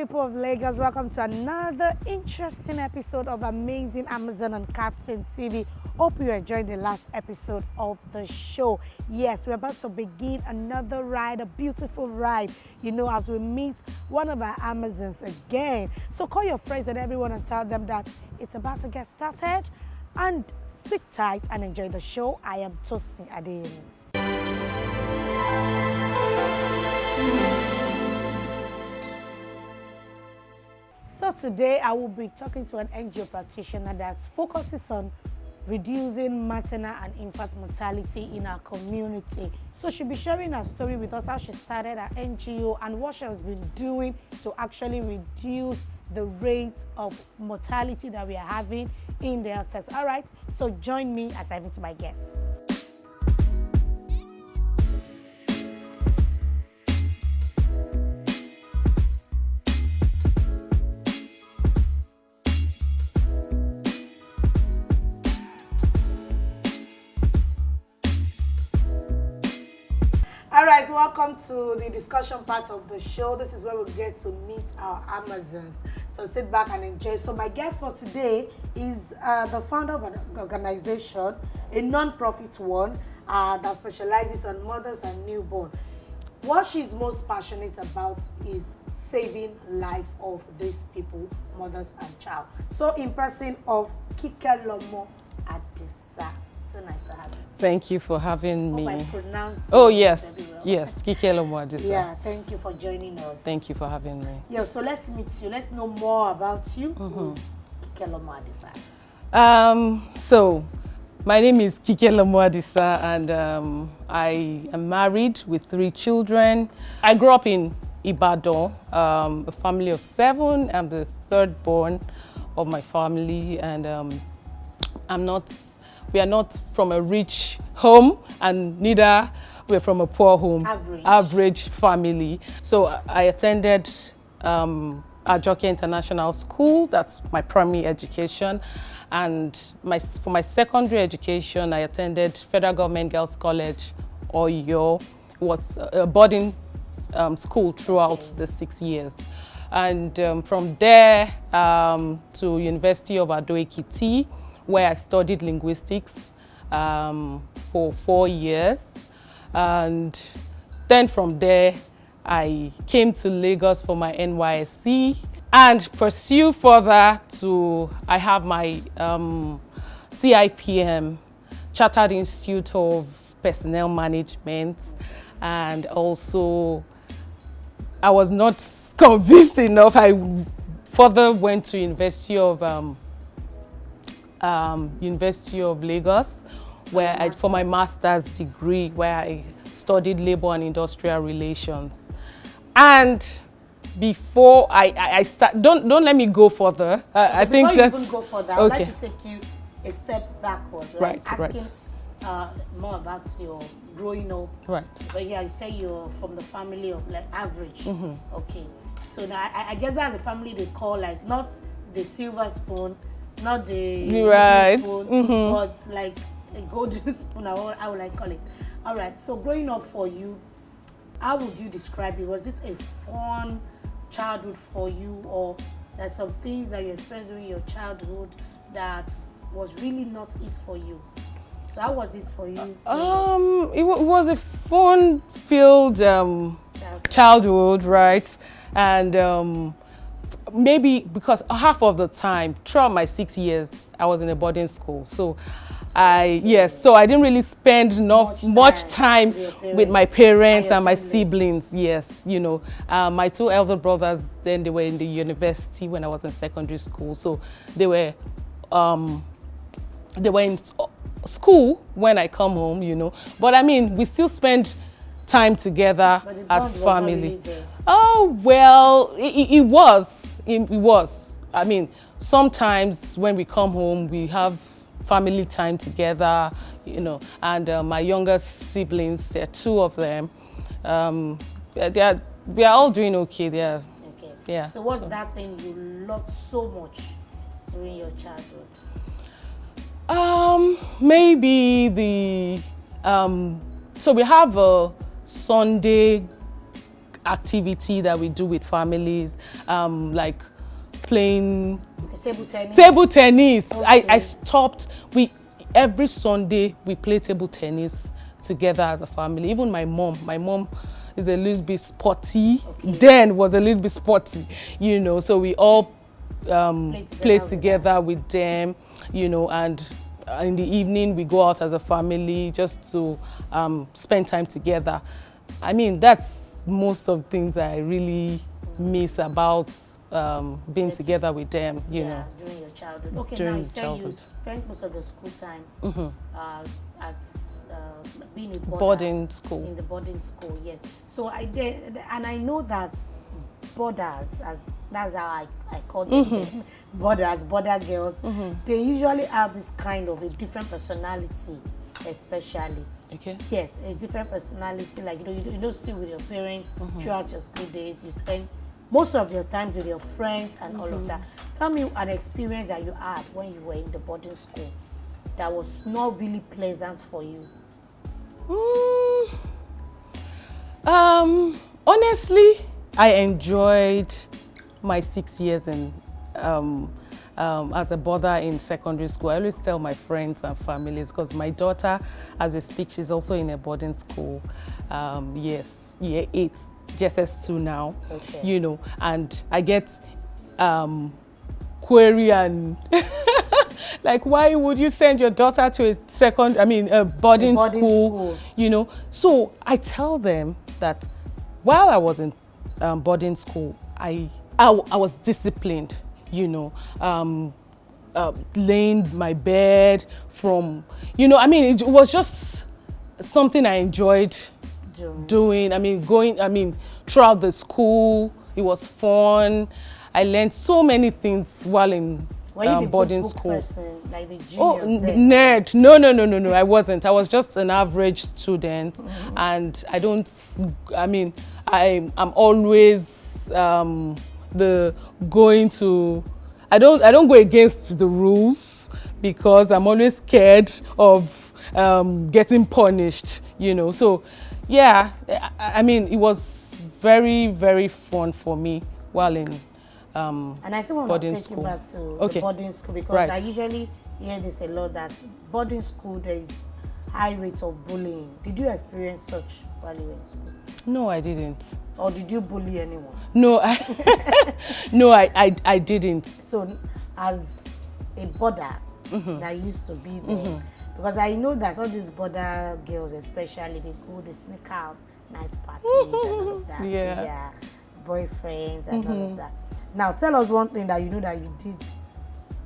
people of Lagos. Welcome to another interesting episode of Amazing Amazon on Captain TV. Hope you enjoyed the last episode of the show. Yes, we're about to begin another ride, a beautiful ride, as we meet one of our Amazons again. So call your friends and everyone and tell them that it's about to get started. And sit tight and enjoy the show. I am Tosin Adeyemi. So today I will be talking to an NGO practitioner that focuses on reducing maternal and infant mortality in our community. So she'll be sharing her story with us, how she started her NGO and what she has been doing to actually reduce the rate of mortality that we are having in the health sector. All right, so join me as I meet my guests. All right, welcome to the discussion part of the show. This is where we get to meet our Amazons. So sit back and enjoy. So my guest for today is the founder of an organization, a non-profit one, that specializes on mothers and newborn. What she's most passionate about is saving lives of these people, mothers and child. So in person of Kikelomo Adisa. So nice to have you. Thank you for having me. I pronounced yes, Kikelomo Adisa. Yeah, thank you for joining us. Thank you for having me. Yeah, so let's meet you. Let's know more about you. Who's Kikelomo Adisa? So my name is Kikelomo Adisa, and I am married with 3 children. I grew up in Ibadan, a family of 7. I'm the 3rd born of my family, and we are not from a rich home, and neither we're from a poor home. Average family. So I attended Ajoke International School. That's my primary education. And for my secondary education, I attended Federal Government Girls College, Oyo. Was a boarding school throughout the 6 years. And from there to University of Ado-Ekiti, where I studied linguistics for 4 years. And then from there, I came to Lagos for my NYSC and pursue further I have my CIPM, Chartered Institute of Personnel Management, and also I was not convinced enough. I further went to University of Lagos, where for my master's degree, where I studied labor and industrial relations. And before I start, don't let me go further. I think that's... Before you even go further, I'd like to take you a step backward, asking more about your growing up. Right. But yeah, you say you're from the family of average. Okay. So now I guess that's the family they call not the silver spoon, not the golden spoon, but like a golden spoon, how would I call it? All right, so growing up for you, how would you describe it? Was it a fun childhood for you, or there's some things that you experienced during your childhood that was really not it for you? So how was it for you? It was a fun-filled childhood, right? And maybe because half of the time, throughout my 6 years, I was in a boarding school. So I didn't really spend much time with my parents and my siblings. Yes, my 2 elder brothers, then they were in the university when I was in secondary school. So they were in school when I come home, But I mean, we still spend time together as family. Oh, well, it was. I mean, sometimes when we come home, we have family time together, and my younger siblings, there are 2 of them. We are all doing okay. Okay. Yeah. So what's that thing you loved so much during your childhood? Maybe so we have a Sunday activity that we do with families, like playing Table tennis. table tennis. Okay. I stopped. Every Sunday we play table tennis together as a family. Even my mom is a little bit sporty. Okay. Then was a little bit sporty, you know. So we all play together with them, you know, and in the evening we go out as a family just to spend time together. I mean, that's most of the things I really miss about being together with them, you know. During your childhood. Okay, During now you said childhood. you spent most of your school time at being a Boarding school. In the boarding school, yes. So I did, and I know that boarders, that's how I call them, boarders, border girls, they usually have this kind of a different personality, especially. Okay. Yes, a different personality. Like, you don't stay with your parents throughout your school days. You spend most of your time with your friends and all of that. Tell me an experience that you had when you were in the boarding school that was not really pleasant for you. Honestly, I enjoyed my 6 years in as a boarder in secondary school. I always tell my friends and families, because my daughter, as we speak, she's also in a boarding school. Yes, year 8, JSS2 now. Okay. You know, and I get query and like, why would you send your daughter to a boarding school? You know, so I tell them that while I was in boarding school, I was disciplined, you know, laying my bed from, you know, I mean, it was just something I enjoyed doing. I mean, throughout the school, it was fun. I learned so many things while in boarding school. Person, like the genius nerd. No, I wasn't. I was just an average student, and I'm always I don't go against the rules, because I'm always scared of getting punished, you know. So yeah, I mean, it was very, very fun for me while in and I still want to take you back to the boarding school, because I usually hear this a lot, that boarding school, there is high rates of bullying. Did you experience such while you were in school? No, I didn't. Or did you bully anyone? No, I didn't. So, as a boarder that used to be there, because I know that all these border girls, especially, they sneak out night parties and all of that. Yeah. So, yeah, boyfriends and all of that. Now, tell us one thing that you know that you did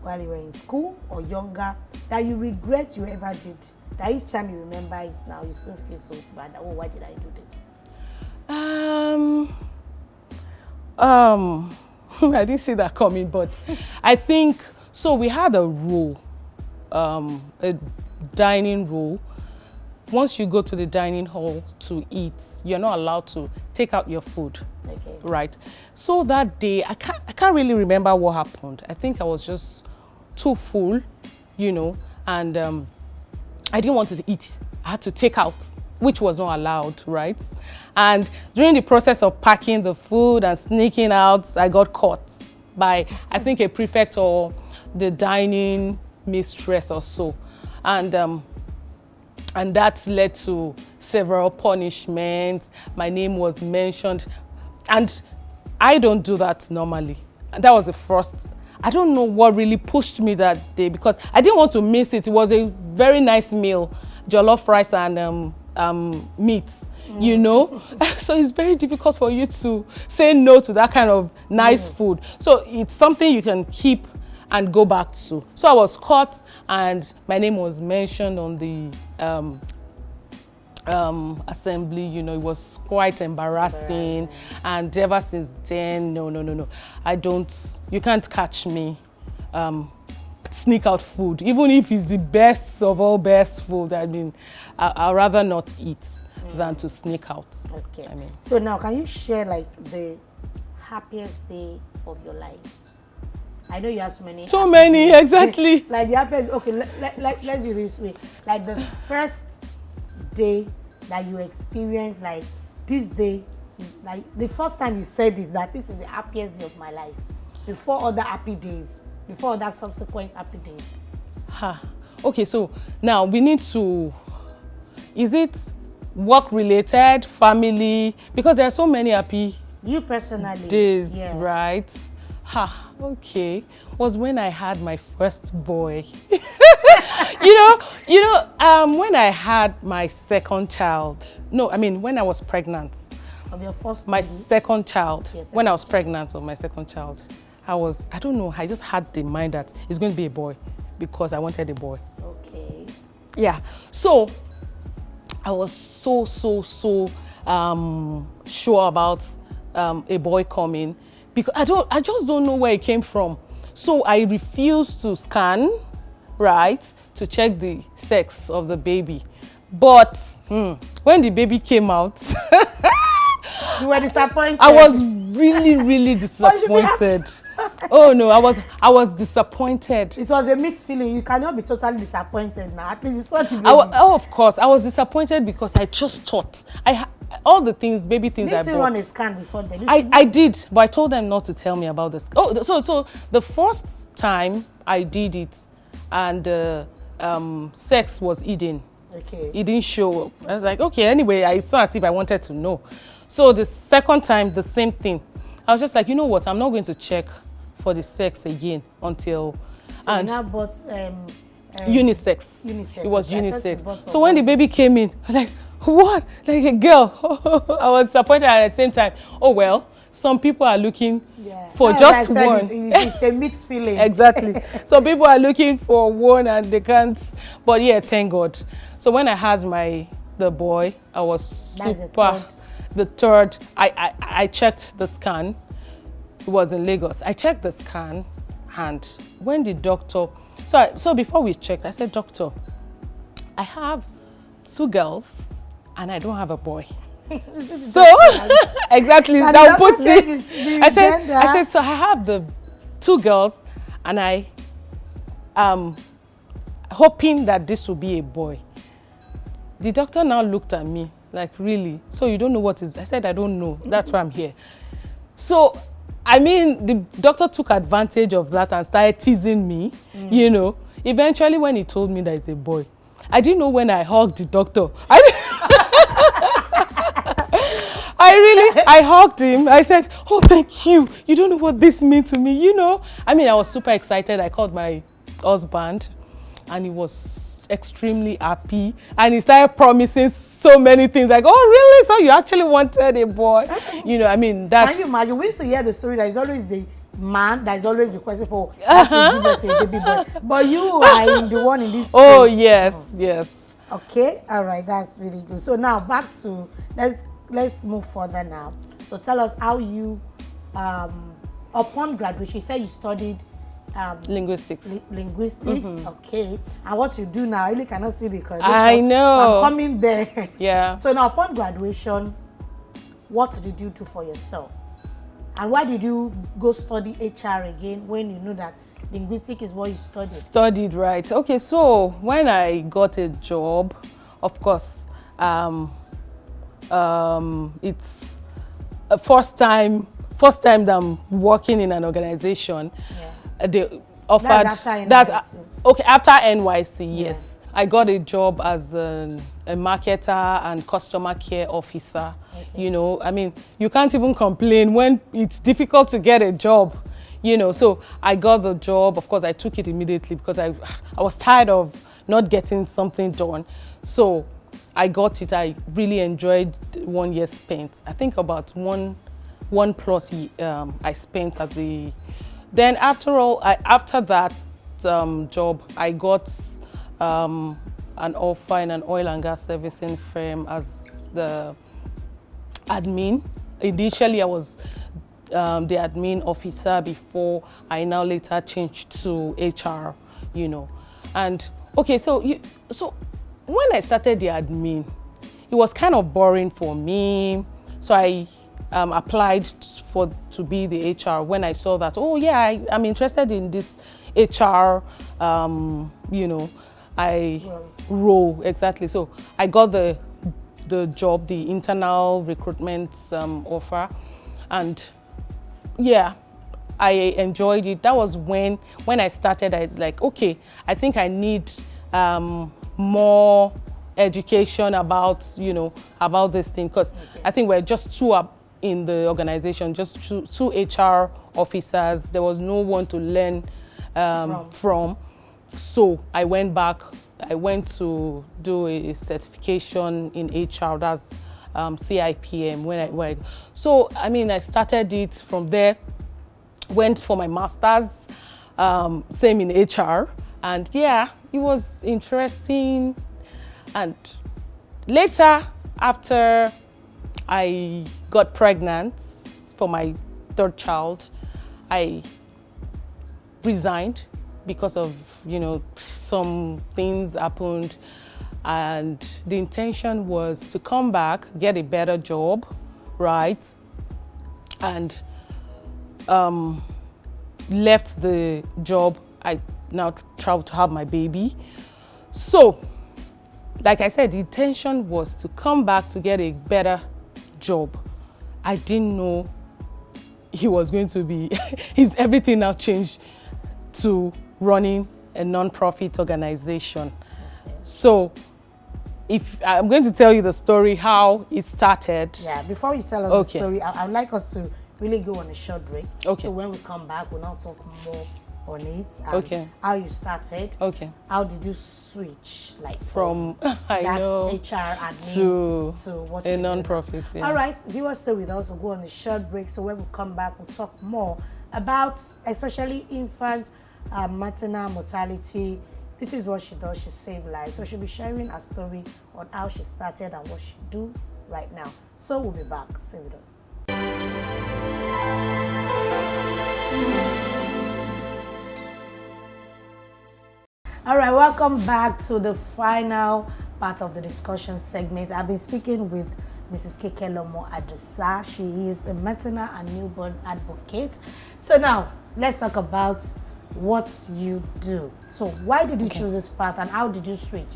while you were in school or younger that you regret you ever did. That each time you remember it now, you still feel so bad. Oh, why did I do this? I didn't see that coming, but I think so. We had a rule, a dining rule. Once you go to the dining hall to eat, you're not allowed to take out your food. Okay. Right. So that day, I can't really remember what happened. I think I was just too full, you know, and I didn't want to eat. I had to take out, which was not allowed, right? And during the process of packing the food and sneaking out, I got caught by, I think, a prefect or the dining mistress or so. And that led to several punishments. My name was mentioned. And I don't do that normally. And that was the first. I don't know what really pushed me that day, because I didn't want to miss it. It was a very nice meal, jollof rice and meat, you know. So it's very difficult for you to say no to that kind of nice food. So it's something you can keep and go back to. So I was caught, and my name was mentioned on the assembly. You know, it was quite embarrassing. And ever since then, no, you can't catch me sneak out food, even if it's the best of all best food. I mean, I'd rather not eat than to sneak out. Okay. I mean, so now, can you share like the happiest day of your life? I know you have so many. So many, days. exactly. Like the happiest. Okay, let's do this way. Like the first day that you experienced, like this day like the first time you said is that this is the happiest day of my life, before other happy days, before other subsequent happy days? Okay, so now we need to, is it work related, family? Because there are so many happy you personally days, right? Okay, was when I had my first boy. When I had my second child. No, I mean when I was pregnant. Of your first my baby? second child. When I was child. pregnant of my second child, I don't know, I just had the mind that it's going to be a boy because I wanted a boy. Okay. Yeah. So I was so sure about a boy coming because I just don't know where it came from. So I refused to scan, right, to check the sex of the baby. But when the baby came out, you were disappointed. I was really disappointed. Oh no, I was disappointed. It was a mixed feeling. You cannot be totally disappointed now. At least you saw the baby. Of course, I was disappointed because I just thought all the things, baby things I bought. Didn't you run a scan before then? I did, but I told them not to tell me about this. Oh, so the first time I did it, and sex was hidden. Okay. It didn't show up. I was like, okay, anyway, it's not as if I wanted to know. So the second time, the same thing. I was just like, you know what? I'm not going to check for the sex again until. So and you now bought unisex. Unisex. It was okay. unisex. So when the baby came in, I was like, what? Like a girl. I was disappointed at the same time. Oh well, some people are looking for just one. It's a mixed feeling. Exactly. Some people are looking for one and they can't. But yeah, thank God. So when I had the boy, I was super. The third, I checked the scan. It was in Lagos. I checked the scan, and when the doctor, so before we checked, I said, doctor, I have 2 girls and I don't have a boy. So exactly, that put me. I said, so I have the 2 girls, and I am hoping that this will be a boy. The doctor now looked at me like, really? So you don't know what is? I said, I don't know. That's why I'm here. So, I mean, the doctor took advantage of that and started teasing me, you know. Eventually, when he told me that it's a boy, I didn't know when I hugged the doctor. I hugged him. I said, oh, thank you. You don't know what this means to me, you know. I mean, I was super excited. I called my husband, and he was extremely happy, and he started promising so many things like, oh really, so you actually wanted a boy, you know. I mean, that's, can you imagine? We used to hear the story that is always the man that is always requesting for a baby boy, but you are in the one in this oh case. Yes. Okay, all right, that's really good. So now back to let's move further now. So tell us how you upon graduation, you said you studied linguistics. Okay. And what you do now, I really cannot see the correlation. I know. I'm coming there. Yeah. So now, upon graduation, what did you do for yourself? And why did you go study HR again when you knew that linguistics is what you studied? Studied, right. Okay, so when I got a job, of course, it's a first time that I'm working in an organization. Yeah. They offered that's after NYC. Okay, after NYC, yes. Yeah. I got a job as a marketer and customer care officer. Okay. You know, I mean, you can't even complain when it's difficult to get a job, you know. So I got the job. Of course, I took it immediately because I was tired of not getting something done. So I got it. I really enjoyed 1 year spent. I think about one plus I spent at the. Then after that job, I got an offer in an oil and gas servicing firm as the admin. Initially, I was the admin officer before I now later changed to HR, you know. And okay, so when I started the admin, it was kind of boring for me. So I applied to be the HR when I saw that, oh yeah, I'm interested in this HR, you know, role, exactly. So I got the the job, the internal recruitment offer, and yeah, I enjoyed it. That was when I started. I like, okay, I think I need more education about, you know, about this thing, because I think we're just two up in the organization, just two HR officers. There was no one to learn from. So I went back. I went to do a certification in HR. That's CIPM. So I mean, I started it from there. Went for my master's, same in HR, and yeah, it was interesting. And later, after I got pregnant for my third child, I resigned because of, you know, some things happened, and the intention was to come back, get a better job, right, and left the job. I now traveled to have my baby. So, like I said, the intention was to come back to get a better job. I didn't know he was going to be, everything now changed to running a non-profit organization. So, if I'm going to tell you the story, how it started. Yeah, before you tell us the story, I would like us to really go on a short break. Okay. So when we come back, we'll now talk more on it. And how you started. Okay. How did you switch, like from HR admin to what a non-profit? Yeah. All right, viewers, stay with us. We'll go on a short break. So when we come back, we'll talk more about, especially infant maternal mortality. This is what she does. She saves lives. So she'll be sharing her story on how she started and what she do right now. So we'll be back. Stay with us. All right, welcome back to the final part of the discussion segment. I've been speaking with Mrs. Kikelomo Adisa. She is a maternal and newborn advocate. So now, let's talk about what you do. So why did you choose this path, and how did you switch?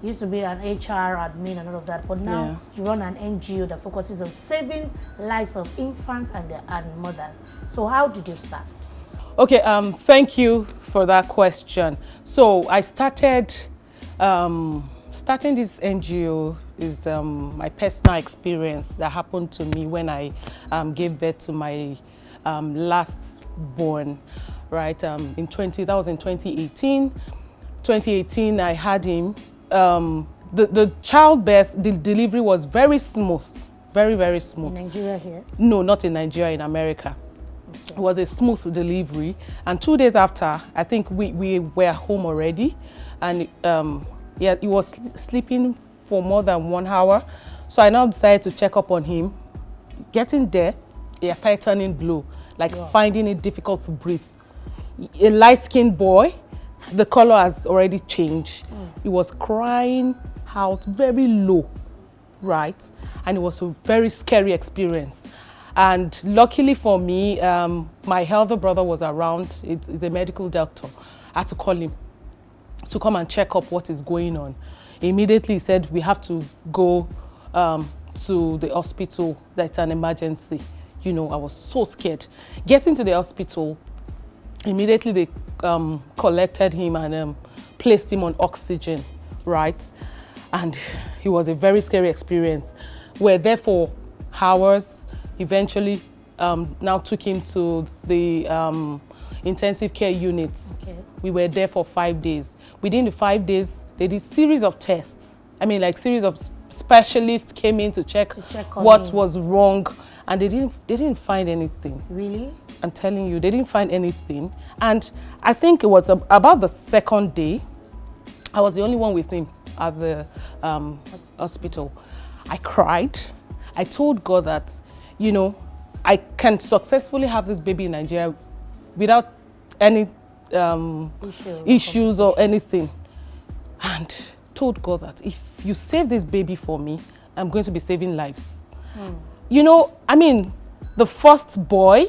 You used to be an HR admin and all of that, but now you run an NGO that focuses on saving lives of infants and mothers. So how did you start? Okay, thank you for that question. So I started, starting this NGO is my personal experience that happened to me when I gave birth to my last born, right? That was in 2018. 2018, I had him. The childbirth, the delivery was very smooth, very, very smooth. In Nigeria here? No, not in Nigeria, in America. Okay. It was a smooth delivery. And 2 days after, I think we were home already. And yeah, he was sleeping for more than 1 hour. So I now decided to check up on him. Getting there, he started turning blue, like finding it difficult to breathe. A light-skinned boy, the color has already changed. He was crying out very low, right? And it was a very scary experience. And luckily for me, my elder brother was around. He's a medical doctor. I had to call him to come and check up what is going on. Immediately he said, we have to go to the hospital. That's an emergency. You know, I was so scared. Getting to the hospital, immediately they collected him and placed him on oxygen, right? And it was a very scary experience. We're there for hours. Eventually, now took him to the intensive care units. Okay. We were there for 5 days. Within the 5 days, they did a series of tests. I mean, like series of specialists came in to check what was wrong, and they didn't find anything. Really? I'm telling you, they didn't find anything. And I think it was about the second day, I was the only one with him at the hospital. I cried. I told God that, you know, I can successfully have this baby in Nigeria without any issues or anything. And told God that if you save this baby for me, I'm going to be saving lives. You know, I mean, the first boy,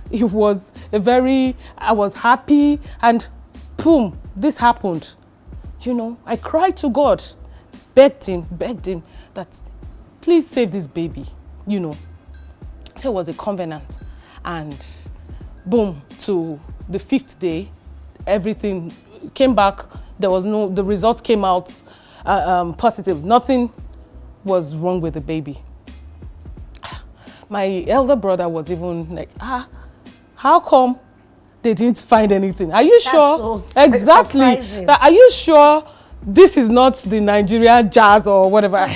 it was I was happy, and boom, this happened. You know, I cried to God, begged him that please save this baby, you know. So it was a covenant. And boom, to the 5th day, everything came back. The results came out positive. Nothing was wrong with the baby. My elder brother was even like, how come they didn't find anything? Are you sure? So exactly. Are you sure this is not the Nigerian jazz or whatever?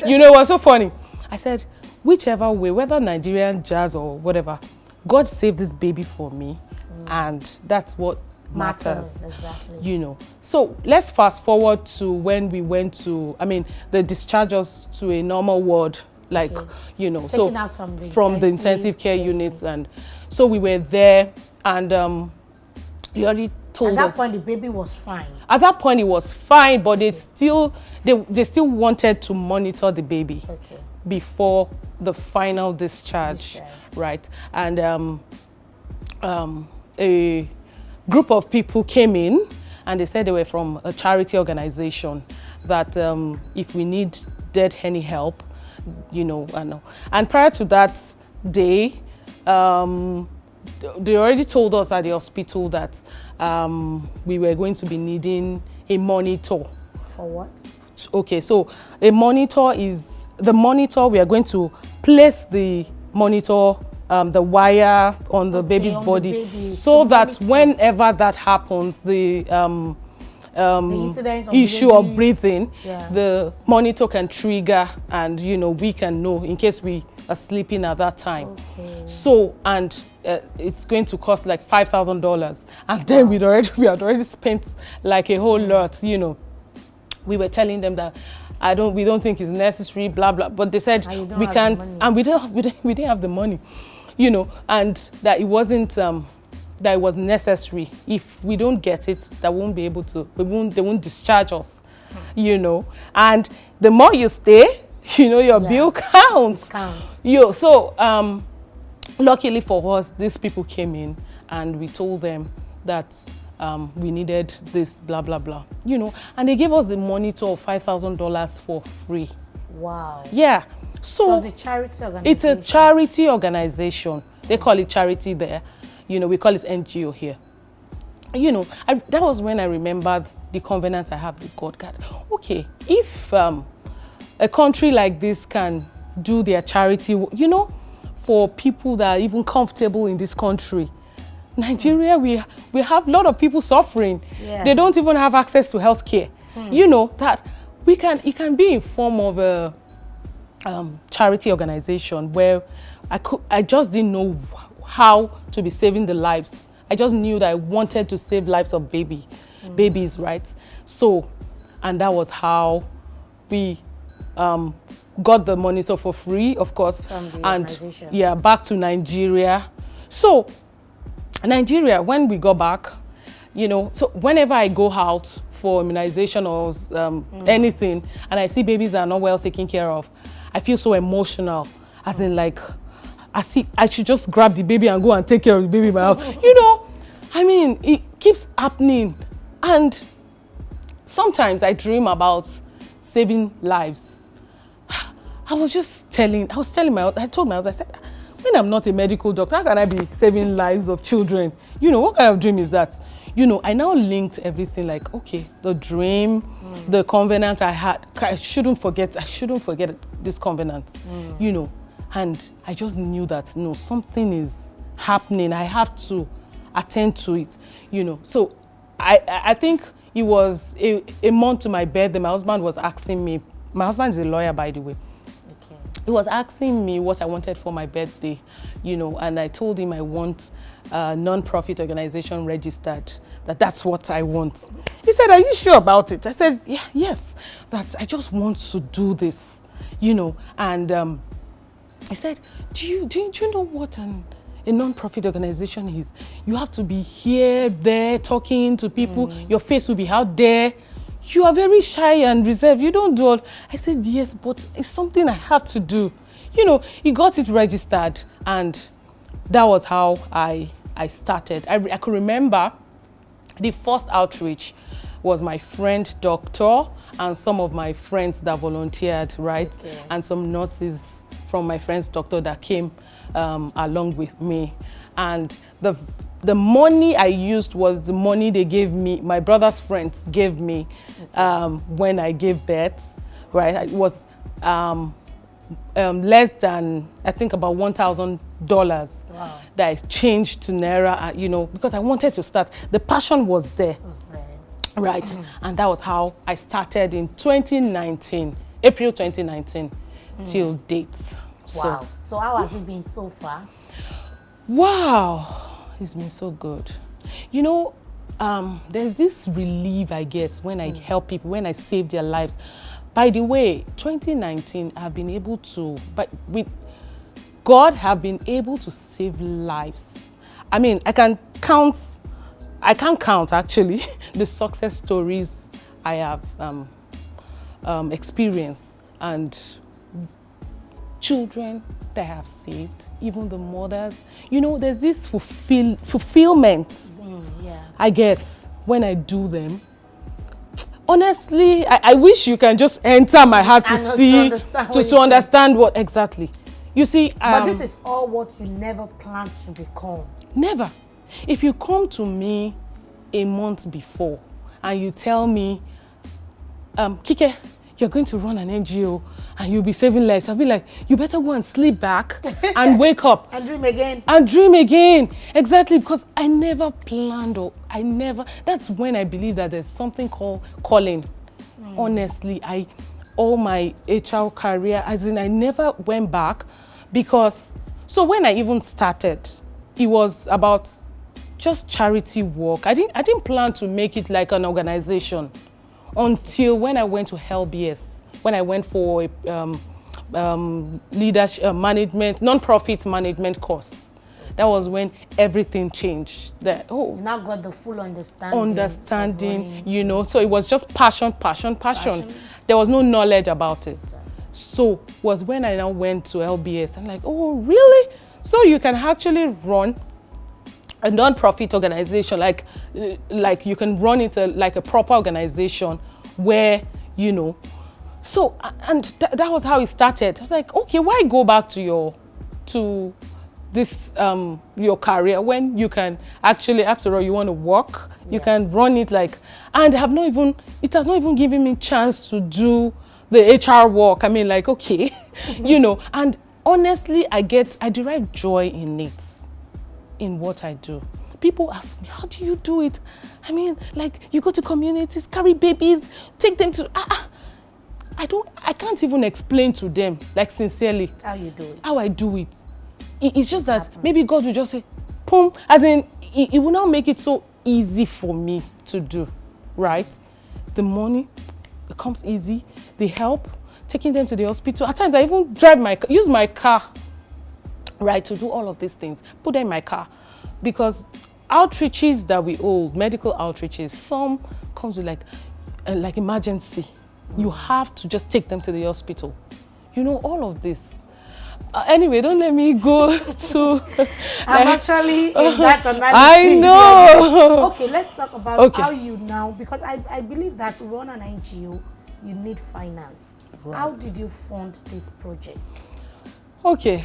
You know, it was so funny. I said, whichever way, whether Nigerian jazz or whatever, God saved this baby for me, and that's what matters. Exactly. You know. So let's fast forward to when we went to, they discharged us to a normal ward, like, you know, taken so out from the intensive care units, and so we were there, and you already told us. At that point, the baby was fine. At that point, it was fine, but they still wanted to monitor the baby before the final discharge. Right? And a group of people came in, and they said they were from a charity organization, that if we needed any help, you know, and prior to that day, they already told us at the hospital that we were going to be needing a monitor. For what? Okay, so a monitor is the monitor. We are going to place the monitor, the wire on the baby's body, so that whenever that happens, the issue of breathing, the monitor can trigger, and you know, we can know in case we are sleeping at that time. So, and it's going to cost like $5,000, and then we had already spent like a whole lot. You know, we were telling them that we don't think it's necessary, blah blah. But they said we can't, and we didn't have the money, you know, and that it wasn't that it was necessary. If we don't get it, that won't be able to. They won't discharge us, you know. And the more you stay, you know, your bill counts. It counts. So luckily for us, these people came in, and we told them that we needed this, blah blah blah, you know, and they gave us the monitor of $5,000 for free. Wow. Yeah. So it's a charity organization. It's a charity organization. They call it charity there. You know, we call it NGO here. You know, that was when I remembered the covenant I have with God. God, okay, if a country like this can do their charity, you know, for people that are even comfortable in this country. Nigeria, we have a lot of people suffering. They don't even have access to healthcare. You know, that it can be in form of a charity organization where I just didn't know how to be saving the lives. I just knew that I wanted to save lives of babies, right? So, and that was how we got the monitor for free, of course, from the organization. Yeah, back to Nigeria. So, Nigeria, when we go back, you know, so whenever I go out for immunization or anything, and I see babies that are not well taken care of, I feel so emotional, as in like, I should just grab the baby and go and take care of the baby in my house. You know, I mean, it keeps happening. And sometimes I dream about saving lives. I told my husband, I said, when I'm not a medical doctor, how can I be saving lives of children? You know, what kind of dream is that? You know, I now linked everything like, okay, the dream, the covenant I had, I shouldn't forget this covenant, you know. And I just knew that, no, something is happening. I have to attend to it, you know. So I think it was a month to my birthday. My husband was asking me, my husband is a lawyer, by the way. He was asking me what I wanted for my birthday, you know, and I told him I want a non-profit organization registered, that's what I want. He said, are you sure about it? I said, yeah, yes, I just want to do this, you know. And he said, do you know what a non-profit organization is? You have to be here, there, talking to people. Your face will be out there. You are very shy and reserved. You don't do all. I said, yes, but it's something I have to do. You know, he got it registered, and that was how I started. I could remember the first outreach was my friend doctor and some of my friends that volunteered, right? Okay. And some nurses from my friend's doctor that came along with me. And the money I used was the money they gave me, my brother's friends gave me when I gave birth, right? It was less than, I think, about $1,000 Wow. that I changed to Naira, you know, because I wanted to start. The passion was there, right? And that was how I started in 2019, April 2019, till date. Wow. So how has it been so far? Wow, it's been so good. You know, there's this relief I get when I help people, when I save their lives. By the way, 2019, I've been able to, but with God, have been able to save lives. I mean, I can't count actually the success stories I have experienced, and children that I have saved, even the mothers. You know, there's this fulfillment I get when I do them. Honestly, I wish you can just enter my heart to see, to understand what exactly. You see, but this is all what you never planned to become. Never. If you come to me a month before and you tell me, Kike, you're going to run an NGO and you'll be saving lives, I'll be like, you better go and sleep back and wake up. And dream again. And dream again. Exactly, because I never planned, or that's when I believe that there's something called calling. Honestly, all my HR career, as in, I never went back, because, so when I even started, it was about just charity work. I didn't plan to make it like an organization until when I went to Happiest, when I went for leadership management, non-profit management course. That was when everything changed. You now got the full understanding, you know. So it was just passion. There was no knowledge about it. So was when I now went to LBS. I'm like, oh, really? So you can actually run a non-profit organization, like you can run it like a proper organization where, you know. So, and that was how it started. I was like, okay, why go back to your career when you can actually, after all, you want to work, you can run it like, and it has not even given me chance to do the HR work. I mean, like, okay, you know, and honestly, I derive joy in it, in what I do. People ask me, how do you do it? I mean, like, you go to communities, carry babies, take them to, I can't even explain to them, like, sincerely, how you do it, how I do it. It's just that maybe God will just say, boom, as in, it will not make it so easy for me to do, right? The money, it comes easy, the help, taking them to the hospital. At times, I even use my car, right, to do all of these things, put them in my car. Because outreaches that we hold, medical outreaches, some comes with like emergency. You have to just take them to the hospital. You know, all of this. Anyway, don't let me go to... I'm actually in that analysis. I know. Okay, let's talk about how you now, because I believe that to run an NGO, you need finance. Right. How did you fund this project? Okay.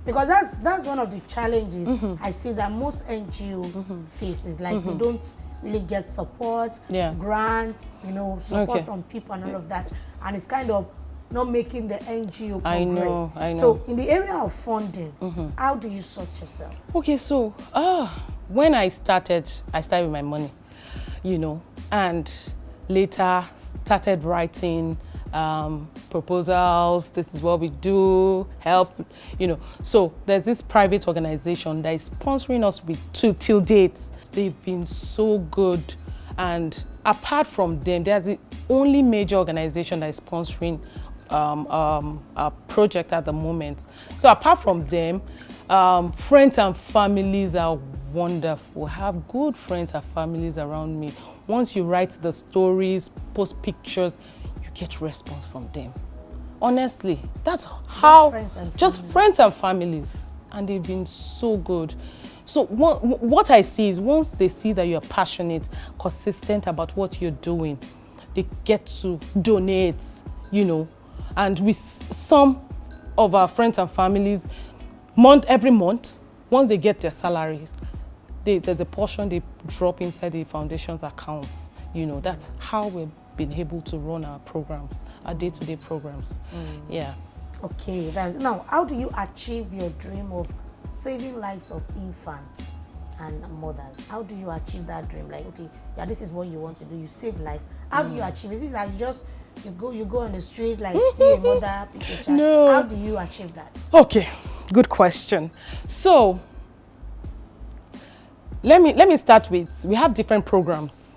Because that's one of the challenges I see that most NGO faces. Like, they don't really get support, grants, you know, support from people and all of that. And it's kind of not making the NGO progress. I know. So in the area of funding, how do you sort yourself? Okay, so when I started with my money, you know, and later started writing proposals. This is what we do, help, you know. So there's this private organization that is sponsoring us till date. They've been so good, and apart from them, there's the only major organization that is sponsoring a project at the moment. So apart from them, friends and families are wonderful. I have good friends and families around me. Once you write the stories, post pictures, you get response from them. Honestly, that's how, just friends and families. And they've been so good. So what I see is once they see that you're passionate, consistent about what you're doing, they get to donate, you know. And with some of our friends and families, every month, once they get their salaries, there's a portion they drop inside the foundation's accounts. You know, that's how we've been able to run our programs, our day-to-day programs. Yeah. Okay, now how do you achieve your dream of saving lives of infants and mothers? How do you achieve that dream? Like, okay, yeah, this is what you want to do. You save lives. How do you achieve? Is it like you go on the street, like see a mother, pick a child? No. How do you achieve that? Okay, good question. So let me start with, we have different programs.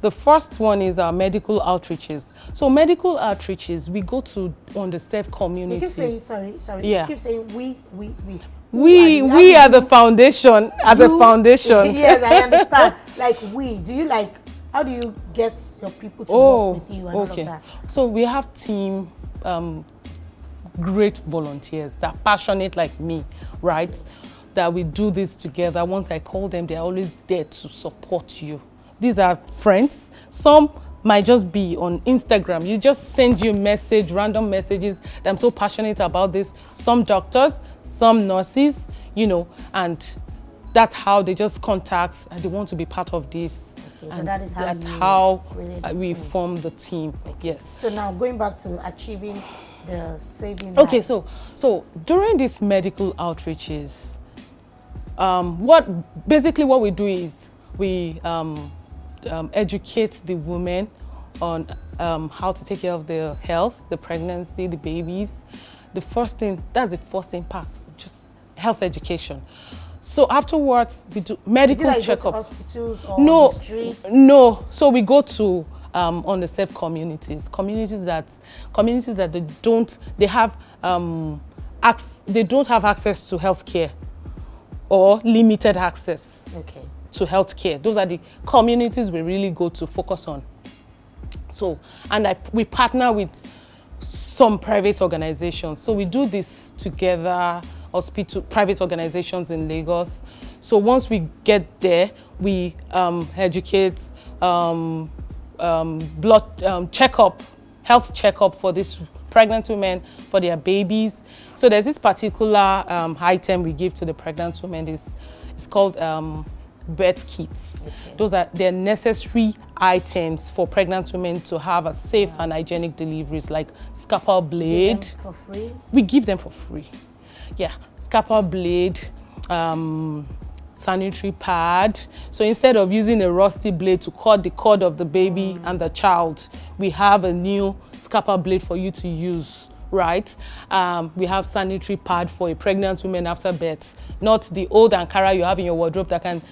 The first one is our medical outreaches. So medical outreaches, we go to underserved communities. You keep saying, sorry. Yeah. You keep saying we. We are the foundation, as a foundation. Yes, I understand. Like do you like, how do you get your people to work with you and all of that? So we have team, great volunteers that are passionate like me, right? That we do this together. Once I call them, they're always there to support you. These are friends. Some might just be on Instagram. You just send you a message, random messages that I'm so passionate about this. Some doctors, some nurses, you know, and that's how they just contact and they want to be part of this. Okay, and so that's how we form the team. Okay. Yes. So now going back to achieving the saving Okay, lives. so during these medical outreaches, what we do is we educate the women on how to take care of their health, the pregnancy, the babies. That's the first thing part, just health education. So afterwards, we do medical checkup. checkup. Go to hospitals or the streets? No. So we go to underserved communities that they don't have access to healthcare or limited access. Okay. To healthcare. Those are the communities we really go to focus on. So, we partner with some private organizations. So we do this together, private organizations in Lagos. So once we get there, we educate, blood checkup, health checkup for these pregnant women, for their babies. So there's this particular item we give to the pregnant women. It's called birth kits. Okay. They're necessary items for pregnant women to have a safe and hygienic deliveries, like scalpel blade. For free? We give them for free. Yeah, scalpel blade, sanitary pad. So instead of using a rusty blade to cut the cord of the baby and the child, we have a new scalpel blade for you to use. Right, we have sanitary pad for a pregnant woman after birth, not the old Ankara you have in your wardrobe that can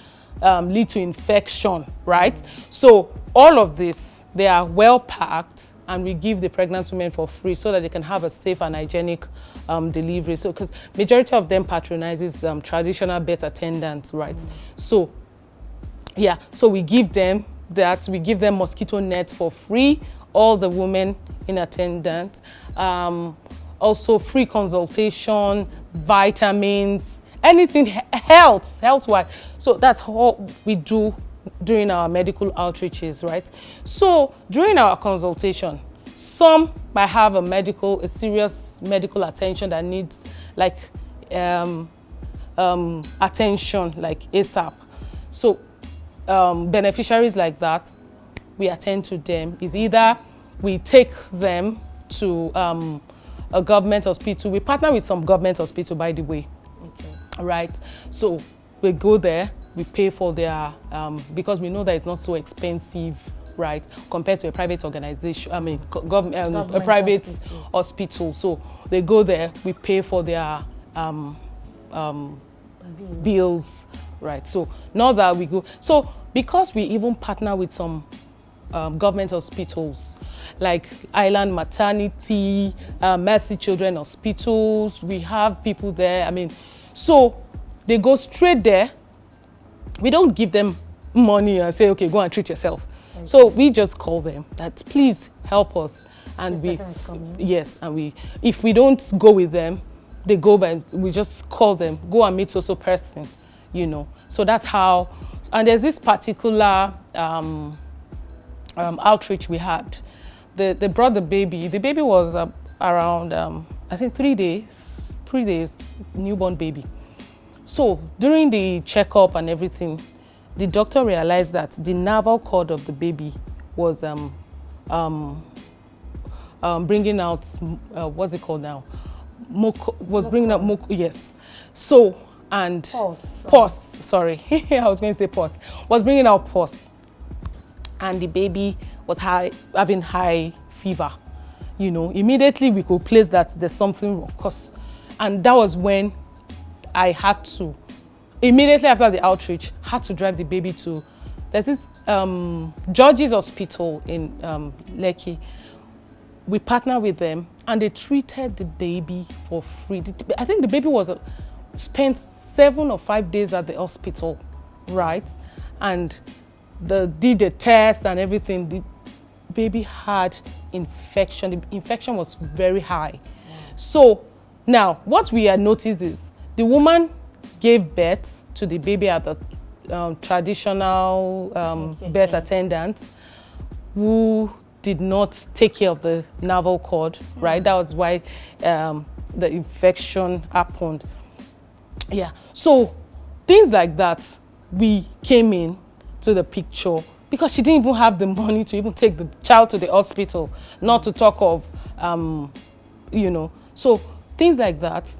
lead to infection, right? So all of this, they are well packed, and we give the pregnant women for free so that they can have a safe and hygienic delivery. So, because majority of them patronizes traditional birth attendants, right? So, yeah, so we give them that. We give them mosquito nets for free, all the women in attendance. Also free consultation, vitamins, anything health-wise. So that's what we do during our medical outreaches, right? So during our consultation, some might have a serious medical attention that needs like attention, like ASAP. So beneficiaries like that, we attend to them. Is either we take them to a government hospital. We partner with some government hospital, by the way. Okay. Right. So we go there. We pay for their because we know that it's not so expensive, right, compared to a private organization. I mean, a private hospital. So they go there. We pay for their bills, right? So now that we go, so because we even partner with some government hospitals, like Island Maternity, Mercy Children Hospitals. We have people there. I mean, so they go straight there. We don't give them money and say, okay, go and treat yourself. Okay. So we just call them that, please help us. And this person is coming. Yes, and if we don't go with them, they go by, we just call them, go and meet so person. you know. So that's how, and there's this particular outreach we had. They brought the baby. The baby was around, I think 3 days, newborn baby. So during the checkup and everything, the doctor realized that the navel cord of the baby was bringing out, what's it called now? Bringing out muco, yes. So, and pus, sorry, I was going to say pus, was bringing out pus. And the baby was having high fever. You know, immediately we could place that there's something, of course. And that was when I had to, immediately after the outreach, had to drive the baby to, there's this George's Hospital in Lekki. We partnered with them and they treated the baby for free. I think the baby was spent 7 or 5 days at the hospital, right? And did the test and everything. The baby had infection. The infection was very high. So now what we had noticed is the woman gave birth to the baby at the traditional birth attendant who did not take care of the navel cord, right? That was why the infection happened. Yeah, so things like that, we came in to the picture because she didn't even have the money to even take the child to the hospital, not to talk of, you know. So things like that,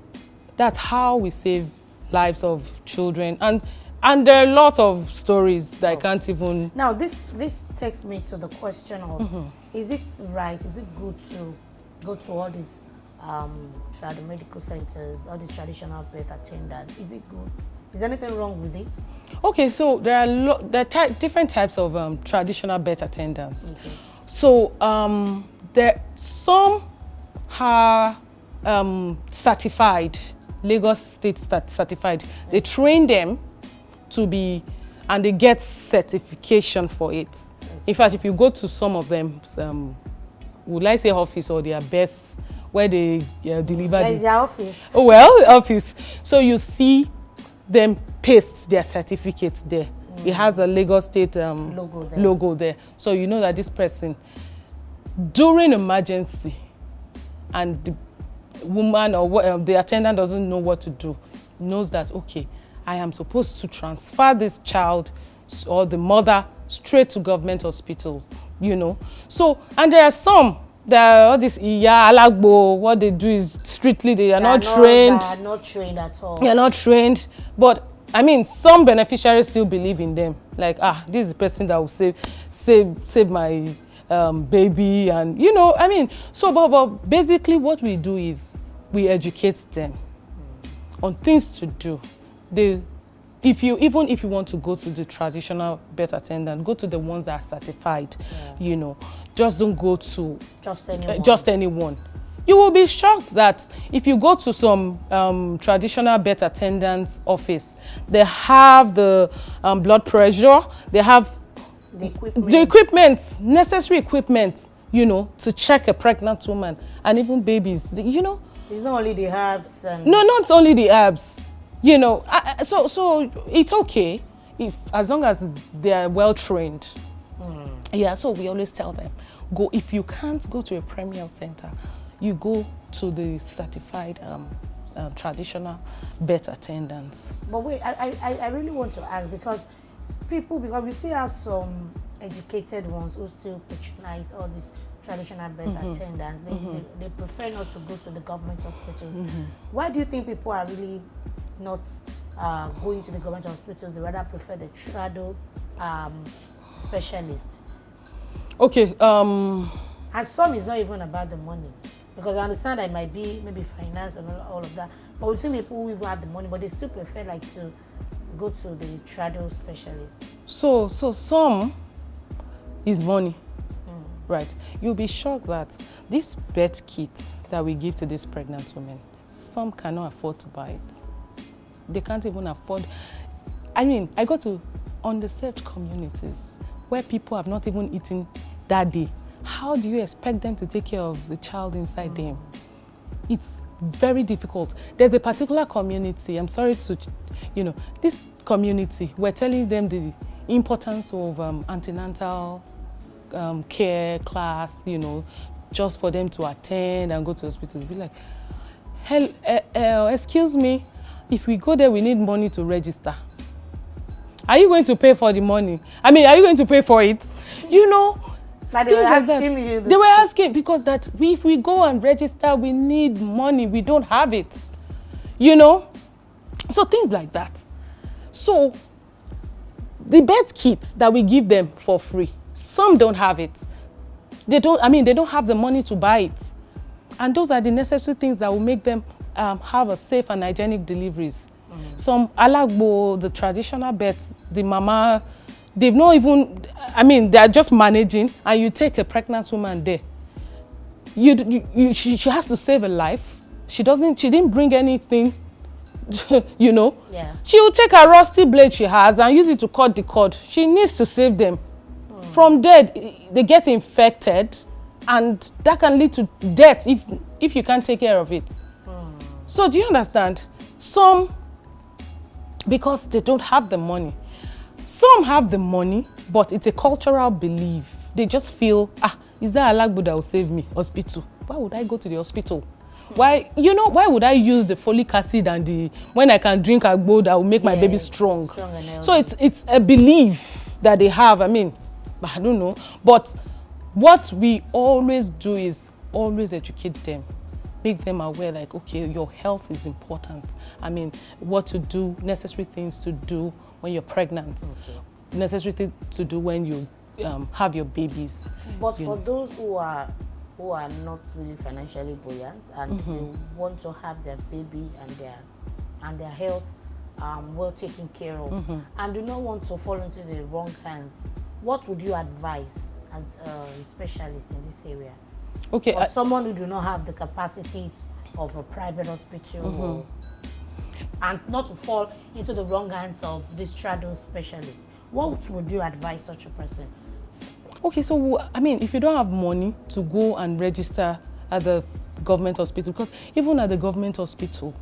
that's how we save lives of children. And there are a lot of stories that I can't even... Now, this takes me to the question of, is it right, is it good to go to all these medical centers, all these traditional birth attendants? Is it good? Is there anything wrong with it? Okay, so there are different types of traditional birth attendants. Okay. So some are certified, Lagos State certified. They train them to be, and they get certification for it. In fact, if you go to some of them, would I say office or their birth, where they deliver. There's their office. Oh, well, office. So you see them paste their certificate there. It has the Lagos State logo there. So you know that this person, during emergency, and the woman or the attendant doesn't know what to do, knows that, okay, I am supposed to transfer this child or the mother straight to government hospitals, you know. So, and there are some, all this iya alagbo, what they do is strictly, they are not trained. They are not trained at all. They are not trained. But, I mean, some beneficiaries still believe in them. Like, this is the person that will save my baby, and, you know, I mean, so, but basically what we do is we educate them on things to do. Even if you want to go to the traditional birth attendant, go to the ones that are certified, you know. Just don't go to just anyone. You will be shocked that if you go to some traditional birth attendant's office, they have the blood pressure, they have the equipment, necessary equipment, you know, to check a pregnant woman and even babies, you know. It's not only the herbs. No, not only the herbs. You know, so it's okay as long as they are well trained. Yeah, so we always tell them, go, if you can't go to a premier health center, you go to the certified traditional birth attendants. But wait, I really want to ask, because we still have some educated ones who still patronize all these traditional birth attendants. They prefer not to go to the government hospitals. Why do you think people are really not going to the government hospitals? They rather prefer the trado specialist? Okay. And some is not even about the money, because I understand that it might be maybe finance and all of that. But we've seen people who even have the money, but they still prefer like to go to the trado specialist. So some is money. Right. You'll be shocked that this birth kit that we give to these pregnant women, some cannot afford to buy it. They can't even afford. I mean, I go to underserved communities where people have not even eaten that day. How do you expect them to take care of the child inside them? It's very difficult. There's a particular community, I'm sorry to, you know, this community, we're telling them the importance of antenatal care class, you know, just for them to attend and go to hospitals. Be like, excuse me, if we go there, we need money to register. Are you going to pay for the money? I mean, are you going to pay for it? You know, like they were asking you. They were asking because that if we go and register, we need money. We don't have it. You know? So things like that. So the birth kits that we give them for free, some don't have it. They don't have the money to buy it. And those are the necessary things that will make them have a safe and hygienic deliveries. Some alagbo, the traditional births, the mama, they've not even, they're just managing, and you take a pregnant woman there. She has to save a life. She didn't bring anything, you know. Yeah. She will take a rusty blade she has and use it to cut the cord. She needs to save them. From there, they get infected, and that can lead to death if you can't take care of it. So do you understand? Some, because they don't have the money. Some have the money, but it's a cultural belief. They just feel, is there a lagbo that will save me? Hospital. Why would I go to the hospital? Why would I use the folic acid and when I can drink agbo that will make my baby strong? So it's a belief that they have. I don't know. But what we always do is always educate them. Make them aware, like, okay, your health is important. What to do, necessary things to do when you're pregnant, necessary things to do when you have your babies. But for those who are not really financially buoyant and they want to have their baby and their health well taken care of, and do not want to fall into the wrong hands, what would you advise as a specialist in this area? Okay, or someone who do not have the capacity of a private hospital, and not to fall into the wrong hands of this travel specialist. What would you advise such a person? Okay, so if you don't have money to go and register at the government hospital, because even at the government hospital,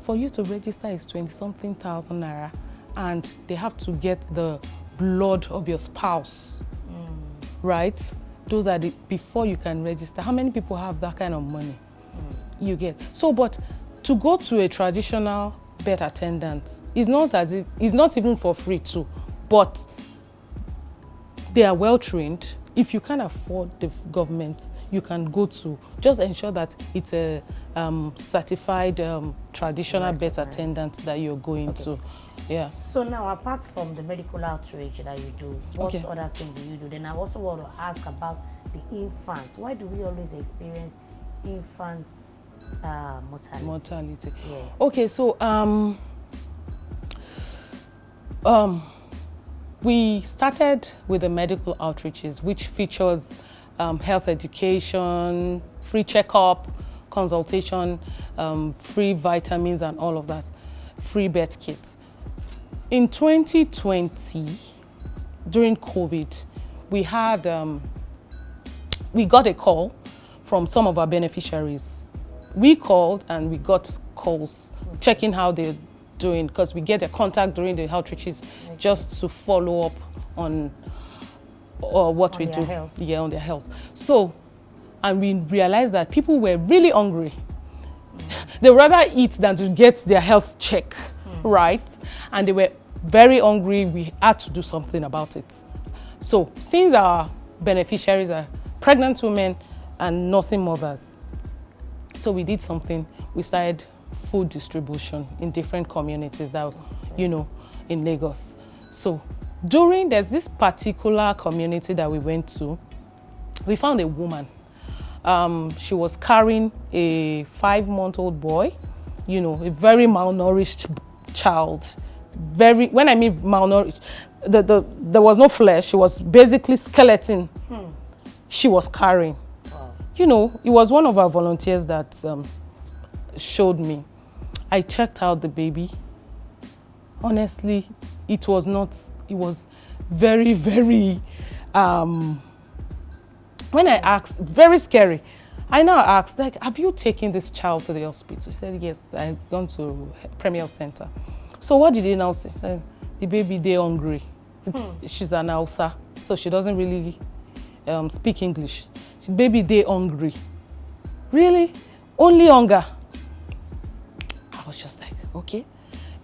for you to register is 20-something thousand naira, and they have to get the blood of your spouse, right? Those are before you can register. How many people have that kind of money? You get. So, but to go to a traditional birth attendant is not even for free too, but they are well trained. If you can't afford the government, you can go to, just ensure that it's a certified traditional birth attendant that you're going to. Yeah. So now, apart from the medical outreach that you do, what other things do you do? Then I also want to ask about the infants. Why do we always experience infant mortality? Yes. Okay, so we started with the medical outreaches, which features health education, free checkup, consultation, free vitamins and all of that, free birth kits. In 2020, during COVID, we got a call from some of our beneficiaries. We called and we got calls checking how they're doing, because we get a contact during the outreaches just to follow up on what we do. Yeah, on their health. So, and we realized that people were really hungry. They would rather eat than to get their health check, right? And they were very hungry. We had to do something about it. So, since our beneficiaries are pregnant women and nursing mothers, so we did something. We started food distribution in different communities that, in Lagos. So there's this particular community that we went to, we found a woman. She was carrying a 5-month-old boy, a very malnourished child. When I mean malnourished, there was no flesh. She was basically skeleton. She was carrying. Wow. It was one of our volunteers that showed me. I checked out the baby. Honestly, it was very, very, when I asked, very scary. I now asked, have you taken this child to the hospital? She said, yes, I've gone to Premier Center. So what did they now say? the baby they hungry. She's an Hausa, so she doesn't really speak English. The baby they hungry. Really? Only hunger? I was just like, okay.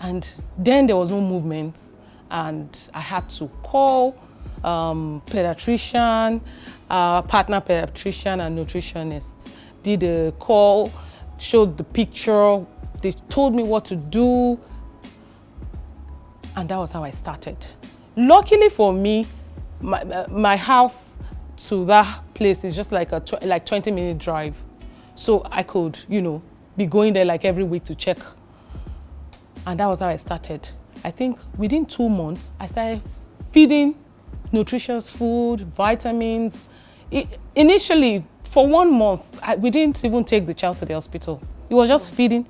And then there was no movement, and I had to call pediatrician, partner pediatrician and nutritionist. Did a call, showed the picture, they told me what to do, and that was how I started. Luckily for me, my house to that place is just like a 20-minute drive. So I could, you know, be going there like every week to check. And that was how I started. I think within 2 months, I started feeding nutritious food, vitamins. Initially, for 1 month, we didn't even take the child to the hospital. It was just feeding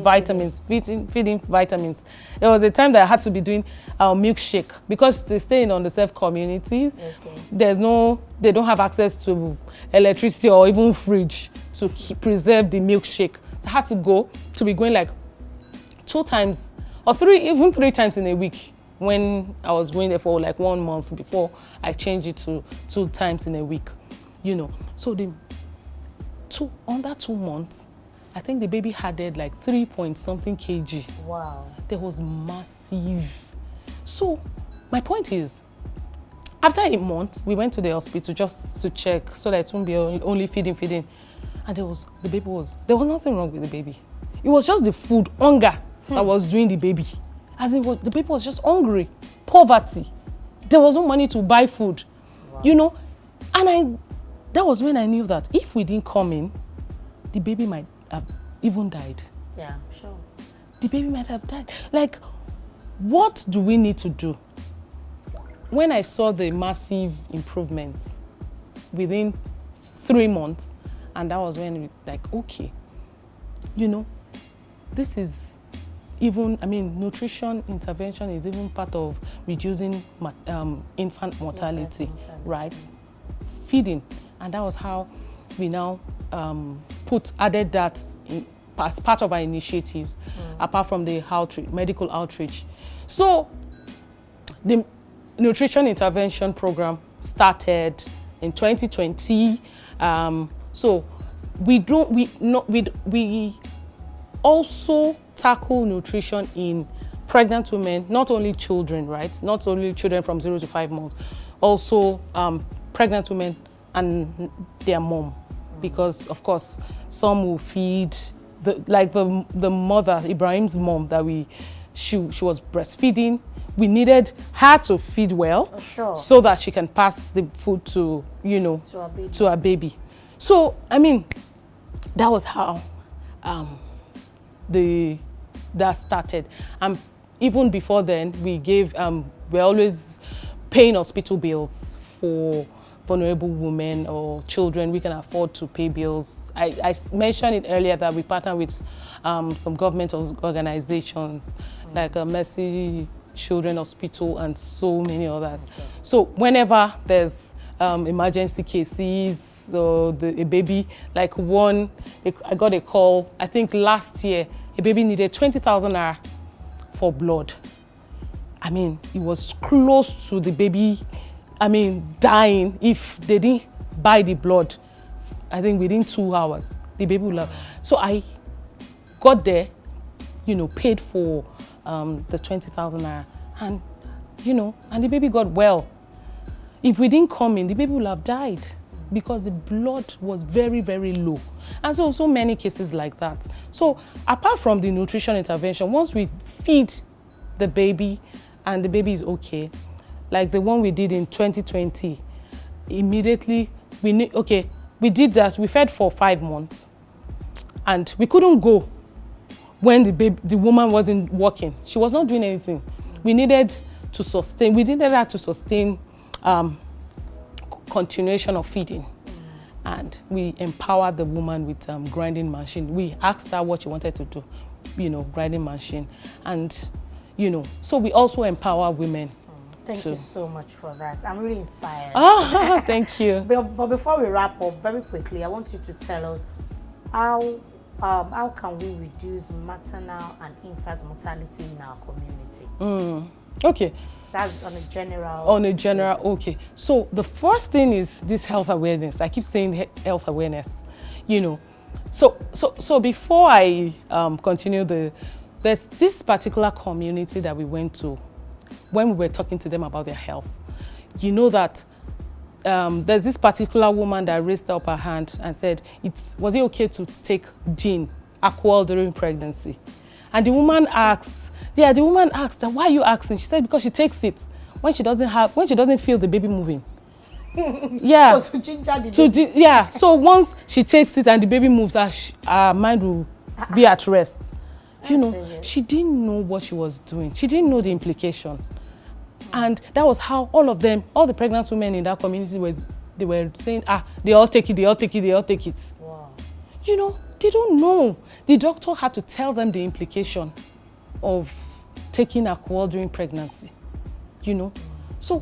vitamins. There was a time that I had to be doing our milkshake because they stay in on the self community. Okay. They don't have access to electricity or even fridge to preserve the milkshake. So I had to be going like 2 times or 3 times in a week when I was going there for like 1 month before I changed it to 2 times in a week, you know. So under 2 months, I think the baby added like 3-point-something kg. Wow. There was massive. So my point is, after a month, we went to the hospital just to check so that it won't be only feeding. And there was nothing wrong with the baby. It was just the food, hunger, that was doing the baby. As in, the baby was just hungry, poverty. There was no money to buy food, you know. And that was when I knew that if we didn't come in, the baby might have even died. Yeah, sure. The baby might have died. Like, what do we need to do? When I saw the massive improvements within 3 months, and that was when we like, okay, you know, this is even, I mean, nutrition intervention is even part of reducing infant mortality, right? Feeding. And that was how we now added that as part of our initiatives, apart from the medical outreach. So the nutrition intervention program started in 2020. So we also tackle nutrition in pregnant women, not only children, right? Not only children from 0 to 5 months, also pregnant women and their mom. Because of course, some will feed, the mother, Ibrahim's mom, that she was breastfeeding. We needed her to feed well, so that she can pass the food to, you know, to her baby. So, I mean, that was how that started. Even before then, we're always paying hospital bills for vulnerable women or children. We can afford to pay bills. I mentioned it earlier that we partner with some government organizations like Mercy Children Hospital and so many others. Okay. So whenever there's emergency cases or a baby, like I got a call, I think last year, a baby needed 20,000 naira for blood. I mean, it was close to the baby, dying if they didn't buy the blood. I think within 2 hours, the baby will have. So I got there, you know, paid for the 20,000 naira, and, you know, and the baby got well. If we didn't come in, the baby would have died because the blood was very, very low. And so many cases like that. So apart from the nutrition intervention, once we feed the baby and the baby is okay, like the one we did in 2020, immediately we did that. We fed for 5 months, and we couldn't go when the woman wasn't working. She was not doing anything. We needed to sustain. We needed her to sustain continuation of feeding, and we empowered the woman with grinding machine. We asked her what she wanted to do, you know, grinding machine, and you know, so we also empower women. Thank you so much for that. I'm really inspired. Oh, thank you. But before we wrap up, very quickly, I want you to tell us how can we reduce maternal and infant mortality in our community? Okay. That's on a general. On a general, okay. So the first thing is this health awareness. I keep saying health awareness, you know. So before I continue, there's this particular community that we went to when we were talking to them about their health. You know that there's this particular woman that raised up her hand and said, was it okay to take gin, alcohol during pregnancy? And the woman asked, why are you asking? She said, because she takes it when she doesn't feel the baby moving. Yeah. So to ginger the baby. Yeah. So once she takes it and the baby moves, her mind will be at rest. You know, serious. She didn't know what she was doing. She didn't know the implication. And that was how all the pregnant women in that community they were saying, they all take it. Wow. You know, they don't know. The doctor had to tell them the implication of taking alcohol during pregnancy. You know, so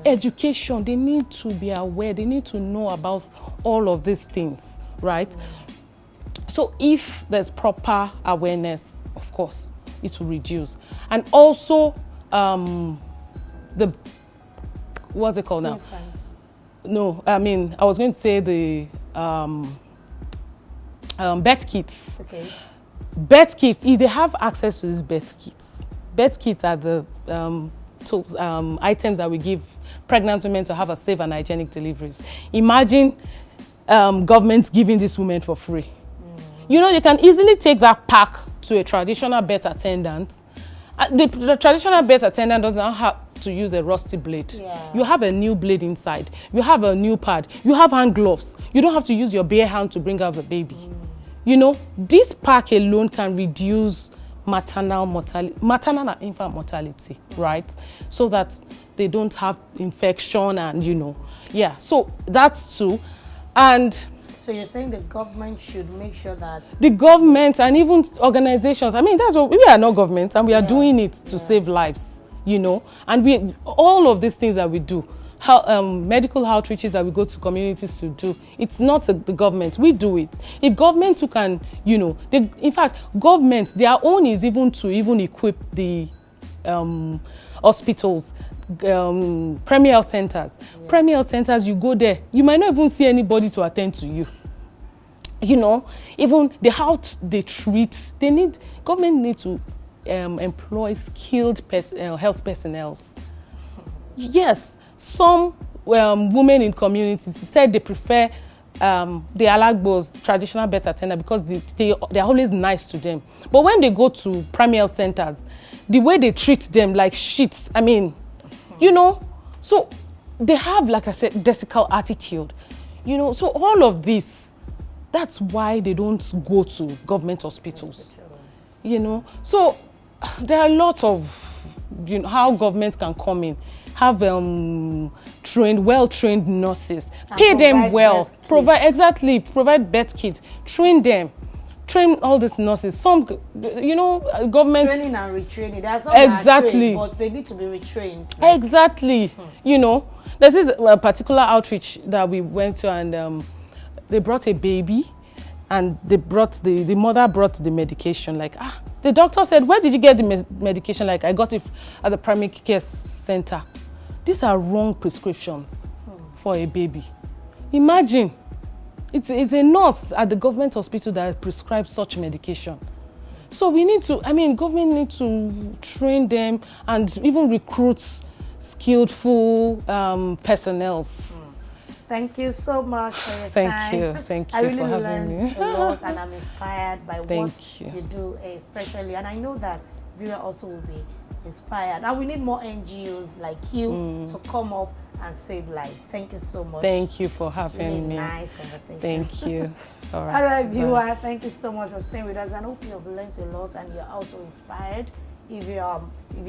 education, they need to be aware, they need to know about all of these things, right? So if there's proper awareness, of course, it will reduce. And also, what's it called now? Infant. No, I mean, I was going to say the birth kits. Okay. Birth kits, if they have access to these birth kits are the items that we give pregnant women to have a safe and hygienic deliveries. Imagine governments giving these women for free. You know, you can easily take that pack to a traditional birth attendant. The traditional birth attendant doesn't have to use a rusty blade. Yeah. You have a new blade inside. You have a new pad. You have hand gloves. You don't have to use your bare hand to bring out the baby. You know, this pack alone can reduce maternal and infant mortality, right? So that they don't have infection and, you know, yeah. So that's two. And so you're saying the government should make sure that the government and even organizations, I mean, that's what we are not government and we are doing it to save lives, you know. And all of these things that we do, medical outreaches that we go to communities to do, it's not the government, we do it. If government too can, you know, in fact, governments, their own is even to equip the hospitals, premier health centers. Yeah. Premier health centers, you go there, you might not even see anybody to attend to you. You know, even how they treat, government need to employ skilled health personnel. Yes, some women in communities said they prefer the Alagbos, traditional birth attendant, because they're always nice to them. But when they go to primary health centers, the way they treat them like shit, I mean, you know, so they have, like I said, desiccal attitude, you know, so all of this, that's why they don't go to government hospitals, you know. So there are lots of, you know, how governments can come in, have well-trained nurses, pay them well, provide birth kits, train them, train all these nurses. Some, you know, governments training and retraining. There are some that are trained, but they need to be retrained. Exactly. You know, there's this particular outreach that we went to, and they brought a baby, and the mother brought the medication. Like, the doctor said, where did you get the medication? Like, I got it at the primary care center. These are wrong prescriptions for a baby. Imagine, it's a nurse at the government hospital that prescribes such medication. So we need to, I mean, government need to train them and even recruit skillful personnel. Thank you so much for your time. Thank you I really for having me. learned a lot, and I'm inspired by what you do, especially. And I know that Vera also will be inspired. And we need more NGOs like you to come up and save lives. Thank you so much. Thank you for having me. Nice conversation. Thank you. All right, viewer. Thank you so much for staying with us, and I hope you have learned a lot and you're also inspired. If you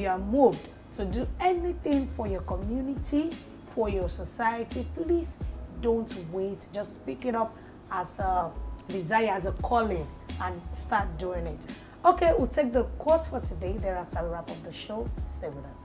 are moved to do anything for your community, for your society, please don't wait. Just pick it up as a desire, as a calling, and start doing it. Okay, we'll take the quotes for today. Thereafter, we'll wrap up the show. Stay with us.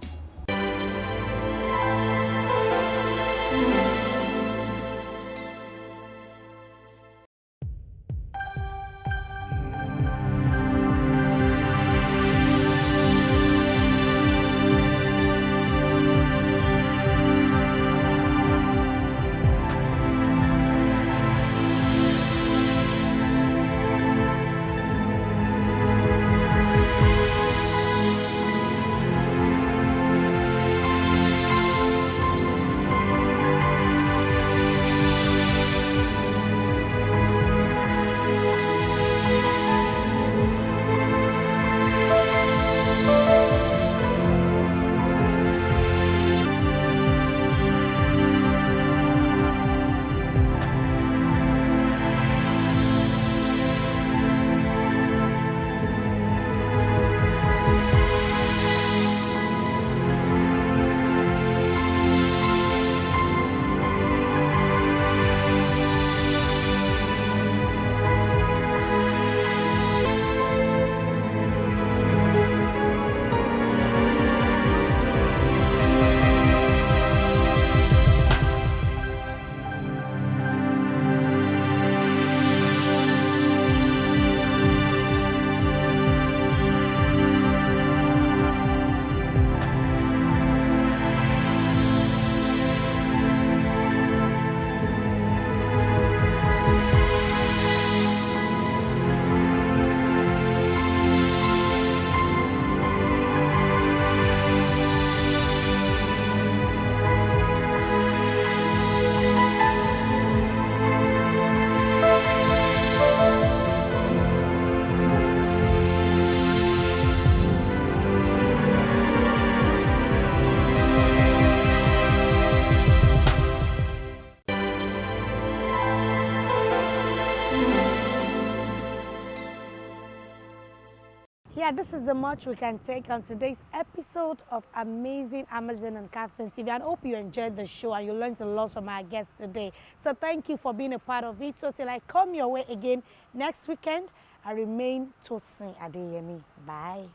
Yeah, this is the much we can take on today's episode of Amazing Amazon and Captain TV. And I hope you enjoyed the show and you learned a lot from our guests today. So thank you for being a part of it. So till I come your way again next weekend, I remain Tosin Adeyemi. Bye.